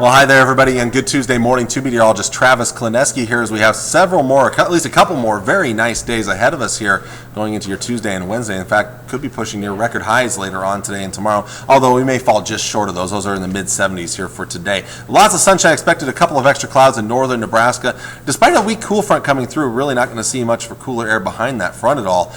Well, hi there, everybody, and good Tuesday morning to meteorologist Travis Klineski here as we have several more, at least a couple more very nice days ahead of us here going into your Tuesday and Wednesday. In fact, could be pushing near record highs later on today and tomorrow, although we may fall just short of those. Those are in the mid-70s here for today. Lots of sunshine expected, a couple of extra clouds in northern Nebraska. Despite a weak cool front coming through, really not going to see much for cooler air behind that front at all.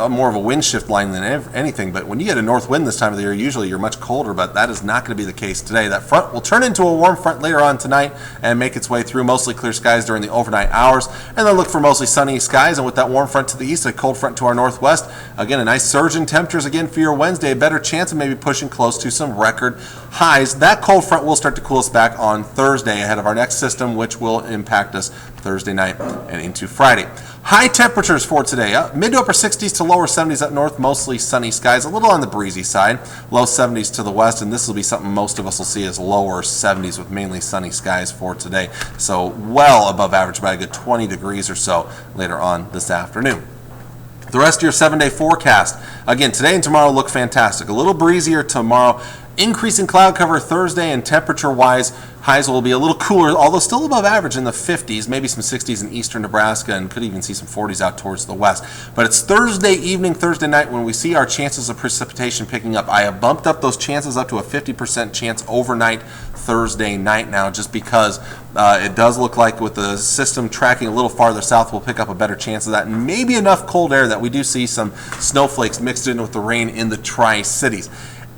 More of a wind shift line than anything, but when you get a north wind this time of the year, usually you're much colder, but that is not going to be the case today. That front will turn into a warm front later on tonight and make its way through mostly clear skies during the overnight hours, and then look for mostly sunny skies. And with that warm front to the east, a cold front to our northwest, again a nice surge in temperatures again for your Wednesday, a better chance of maybe pushing close to some record highs. That cold front will start to cool us back on Thursday ahead of our next system, which will impact us Thursday night and into Friday. High temperatures for today, mid to upper 60s to lower 70s up north, mostly sunny skies, a little on the breezy side, low 70s to the west, and this will be something most of us will see as lower 70s with mainly sunny skies for today. So well above average by a good 20 degrees or so later on this afternoon. The rest of your 7-day forecast, again, today and tomorrow look fantastic. A little breezier tomorrow. Increasing cloud cover Thursday, and temperature-wise, highs will be a little cooler, although still above average in the 50s, maybe some 60s in eastern Nebraska, and could even see some 40s out towards the west. But it's Thursday evening, Thursday night when we see our chances of precipitation picking up. I have bumped up those chances up to a 50% chance overnight Thursday night now, just because it does look like with the system tracking a little farther south, we'll pick up a better chance of that, and maybe enough cold air that we do see some snowflakes mixed in with the rain in the Tri-Cities.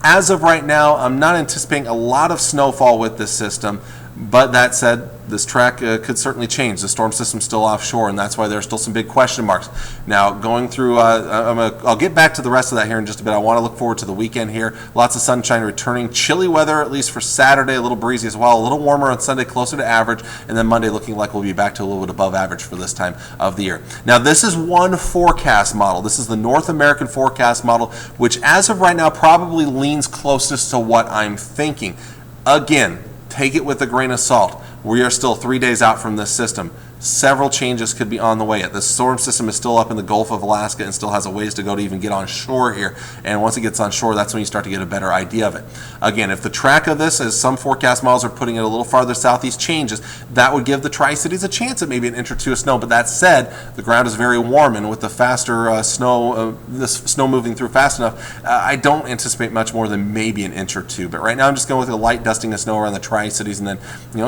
As of right now, I'm not anticipating a lot of snowfall with this system, but that said, this track could certainly change. The storm system's still offshore, and that's why there's still some big question marks. Now, going through, I'll get back to the rest of that here in just a bit. I want to look forward to the weekend here. Lots of sunshine returning. Chilly weather, at least for Saturday, a little breezy as well. A little warmer on Sunday, closer to average, and then Monday looking like we'll be back to a little bit above average for this time of the year. Now, this is one forecast model. This is the North American forecast model, which as of right now probably leans closest to what I'm thinking. Again, take it with a grain of salt. We are still 3 days out from this system. Several changes could be on the way. The storm system is still up in the Gulf of Alaska and still has a ways to go to even get on shore here. And once it gets on shore, that's when you start to get a better idea of it. Again, if the track of this, as some forecast models are putting it a little farther southeast, changes, that would give the Tri-Cities a chance at maybe an inch or two of snow. But that said, the ground is very warm, and with the faster snow, this snow moving through fast enough, I don't anticipate much more than maybe an inch or two. But right now, I'm just going with a light dusting of snow around the Tri-Cities, and then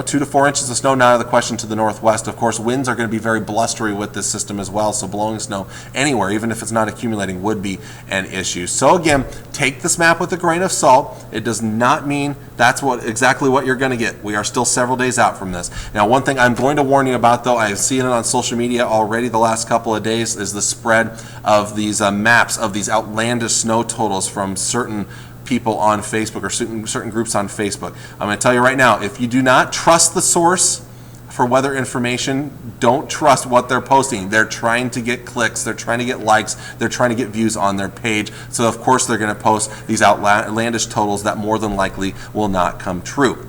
2 to 4 inches of snow now out of the question to the northwest. Of course, winds are going to be very blustery with this system as well, so blowing snow anywhere, even if it's not accumulating, would be an issue. So again, take this map with a grain of salt. It does not mean that's exactly what you're going to get. We are still several days out from this. Now, one thing I'm going to warn you about, though, I've seen it on social media already the last couple of days, is the spread of these maps of these outlandish snow totals from certain people on Facebook or certain groups on Facebook. I'm going to tell you right now, if you do not trust the source for weather information, don't trust what they're posting. They're trying to get clicks, they're trying to get likes, they're trying to get views on their page. So of course they're going to post these outlandish totals that more than likely will not come true.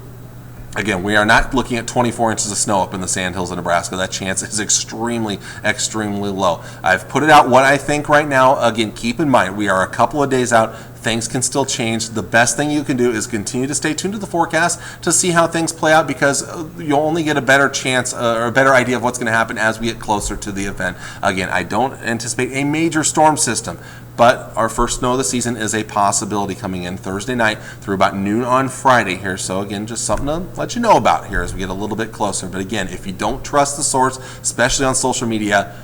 Again, we are not looking at 24 inches of snow up in the Sandhills of Nebraska. That chance is extremely, extremely low. I've put it out what I think right now. Again, keep in mind, we are a couple of days out. Things can still change. The best thing you can do is continue to stay tuned to the forecast to see how things play out, because you'll only get a better chance or a better idea of what's going to happen as we get closer to the event. Again, I don't anticipate a major storm system, but our first snow of the season is a possibility coming in Thursday night through about noon on Friday here. So again, just something to let you know about here as we get a little bit closer. But again, if you don't trust the source, especially on social media,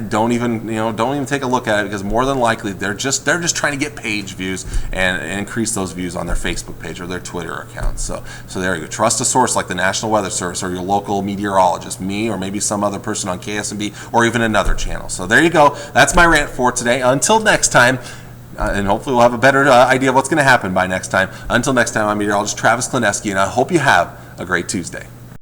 don't even take a look at it, because more than likely they're just trying to get page views and increase those views on their Facebook page or their Twitter account. So there you go. Trust a source like the National Weather Service or your local meteorologist, me, or maybe some other person on KSMB or even another channel. So there you go. That's my rant for today. Until next time. And hopefully we'll have a better idea of what's going to happen by next time. Until next time, I'm meteorologist Travis Klineski, and I hope you have a great Tuesday.